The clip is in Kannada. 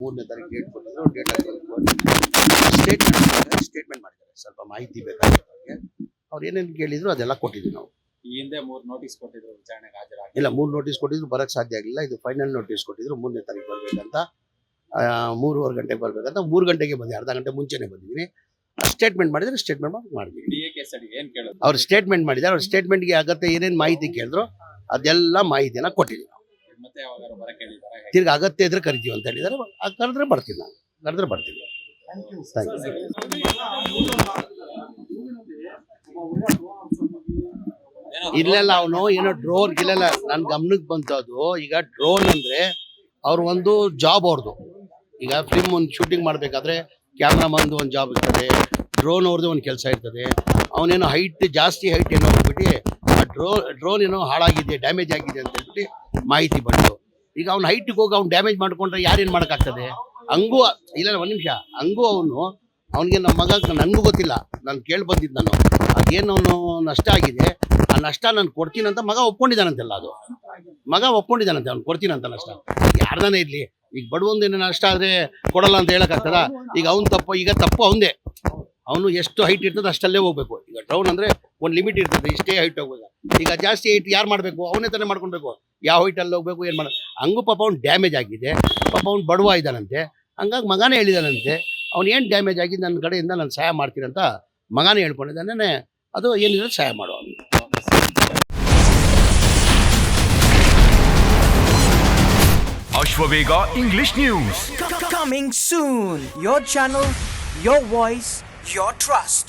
3ನೇ ತಾರೀಕು ಡೇಟ್ ಕೊಟ್ಟಿದ್ರು. ಡೇಟ್ ಸ್ಟೇಟ್ಮೆಂಟ್ ಮಾಡಿದ್ದಾರೆ. ಸ್ವಲ್ಪ ಮಾಹಿತಿ ಬೇಕಾಗಿತ್ತು ಅವ್ರಿಗೆ. ಅವ್ರು ಏನೇನು ಕೇಳಿದ್ರು ಅದೆಲ್ಲ ಕೊಟ್ಟಿದ್ವಿ ನಾವು. ಈ ಹಿಂದೆ 3 ನೋಟಿಸ್ ಕೊಟ್ಟಿದ್ರು ವಿಚಾರಣೆಗೆ ಹಾಜರಾಗಿ. ಇಲ್ಲ 3 ನೋಟಿಸ್ ಕೊಟ್ಟಿದ್ರು, ಬರಕ್ಕೆ ಸಾಧ್ಯ ಆಗಿಲ್ಲ. ಇದು ಫೈನಲ್ ನೋಟಿಸ್ ಕೊಟ್ಟಿದ್ರು 3ನೇ ತಾರೀಕು ಬರ್ಬೇಕಂತ. 3:15 ಗಂಟೆಗೆ ಬರ್ಬೇಕಂತ. 3 ಗಂಟೆಗೆ ಬಂದೆ, ಅರ್ಧ ಗಂಟೆ ಮುಂಚೆನೆ ಬಂದಿದ್ದೀನಿ. ಸ್ಟೇಟ್ಮೆಂಟ್ ಮಾಡಿದ್ರೆ ಸ್ಟೇಟ್ಮೆಂಟ್ ಮಾಡಿದ್ವಿ. DA ಕೇಸ್ ಅಡಿ ಏನ್ ಕೇಳಿದ್ರು? ಅವ್ರು ಸ್ಟೇಟ್ಮೆಂಟ್ ಮಾಡಿದ್ದಾರೆ. ಅವ್ರ ಸ್ಟೇಟ್ಮೆಂಟ್ಗೆ ಅಗತ್ಯ ಏನೇನು ಮಾಹಿತಿ ಕೇಳಿದ್ರು ಅದೆಲ್ಲ ಮಾಹಿತಿನ ಕೊಟ್ಟಿದ್ದೀವಿ. ಮತ್ತೆ ಯಾವಾಗಾರು ಬರಕ್ಕೆ ಹೇಳಿದಾರೆ? ತಿರ್ಗಿ ಅಗತ್ಯ ಇದ್ರೆ ಕರಿತೀವಿ ಅಂತ ಹೇಳಿದ್ದಾರೆ. ಕರೆದ್ರೆ ಬರ್ತೀನಿ, ನಾನು ಕರೆದ್ರೆ ಬರ್ತೀನಿ. Thank you. ಇಲ್ಲೆಲ್ಲ ಅವನು ಏನೋ ಡ್ರೋನ್ ಗಿಲ್ಲೆಲ್ಲ ನನ್ನ ಗಮನಕ್ಕೆ ಬಂತು. ಅದು ಈಗ ಡ್ರೋನ್ ಅಂದ್ರೆ ಅವ್ರ ಒಂದು ಜಾಬ್ ಅವ್ರದ್ದು. ಈಗ ಫಿಲ್ಮ್ ಒಂದು ಶೂಟಿಂಗ್ ಮಾಡಬೇಕಾದ್ರೆ ಕ್ಯಾಮ್ರಾಮನ್ದು ಒಂದು ಜಾಬ್ ಇರ್ತದೆ, ಡ್ರೋನ್ ಅವ್ರದ್ದು ಒಂದು ಕೆಲಸ ಇರ್ತದೆ. ಅವನೇನೋ ಜಾಸ್ತಿ ಹೈಟ್ ಏನೋ ಹೋಗ್ಬಿಟ್ಟು ಆ ಡ್ರೋನ್ ಏನೋ ಹಾಳಾಗಿದೆ, ಡ್ಯಾಮೇಜ್ ಆಗಿದೆ ಅಂತ ಹೇಳ್ಬಿಟ್ಟು ಮಾಹಿತಿ ಬಂತು. ಈಗ ಅವ್ನು ಹೈಟಿಗೆ ಹೋಗಿ ಅವ್ನು ಡ್ಯಾಮೇಜ್ ಮಾಡ್ಕೊಂಡ್ರೆ ಯಾರೇನು ಮಾಡೋಕ್ಕಾಗ್ತದೆ? ಹಂಗೂ ಇಲ್ಲ, ಒಂದು ನಿಮಿಷ, ಹಂಗೂ ಅವನಿಗೆ ನಮ್ಮ ಮಗ ನನಗೂ ಗೊತ್ತಿಲ್ಲ, ನಾನು ಕೇಳಿ ಬಂದಿದ್ದು. ನಾನು ಅದೇನು ಅವನು ನಷ್ಟ ಆಗಿದೆ, ಆ ನಷ್ಟ ನಾನು ಕೊಡ್ತೀನಂತ ಮಗ ಒಪ್ಕೊಂಡಿದ್ದಾನಂತೆಲ್ಲ. ಅದು ಮಗ ಒಪ್ಕೊಂಡಿದ್ದಾನಂತೆ, ಅವ್ನು ಕೊಡ್ತೀನಂತ ನಷ್ಟ. ಯಾರ್ದಾನೆ ಇರಲಿ, ಈಗ ಬಡವೊಂದೇನು ನಷ್ಟ ಆದರೆ ಕೊಡಲ್ಲ ಅಂತ ಹೇಳೋಕ್ಕಾಗ್ತದ? ಈಗ ಅವ್ನು ತಪ್ಪು, ಈಗ ತಪ್ಪು ಅವನದೇ. ಅವನು ಎಷ್ಟು ಹೈಟ್ ಇರ್ತದೆ ಅಷ್ಟಲ್ಲೇ ಹೋಗ್ಬೇಕು. ಈಗ ಡ್ರೋನ್ ಅಂದರೆ ಒಂದು ಲಿಮಿಟ್ ಇರ್ತದೆ, ಇಷ್ಟೇ ಹೈಟ್ ಹೋಗ್ಬೇಕು. ಈಗ ಜಾಸ್ತಿ ಹೈಟ್ ಯಾರು ಮಾಡಬೇಕು? ಅವನೇ ತಾನೇ ಮಾಡ್ಕೊಳ್ಬೇಕು. ಯಾವ ಹೈಟಲ್ಲಿ ಹೋಗ್ಬೇಕು, ಏನು ಮಾಡೋದು? ಹಂಗೂ ಪಾಪ ಅವ್ನು ಡ್ಯಾಮೇಜ್ ಆಗಿದೆ. ಪಾಪ ಅವ್ನು ಬಡವ ಇದ್ದಾನಂತೆ. ಹಂಗಾಗಿ ಮಗನೇ ಹೇಳಿದಾನಂತೆ, ಅವ್ನು ಏನು ಡ್ಯಾಮೇಜ್ ಆಗಿದೆ ನನ್ನ ಕಡೆಯಿಂದ ನಾನು ಸಹಾಯ ಮಾಡ್ತೀನಿ ಅಂತ ಮಗನೇ ಹೇಳ್ಕೊಂಡಿದ್ದಾನೆ. ಅದು ಏನಿದ್ರೆ ಸಹಾಯ ಮಾಡುವ. Ashwavega English News. Coming soon. Your channel, your voice, your trust.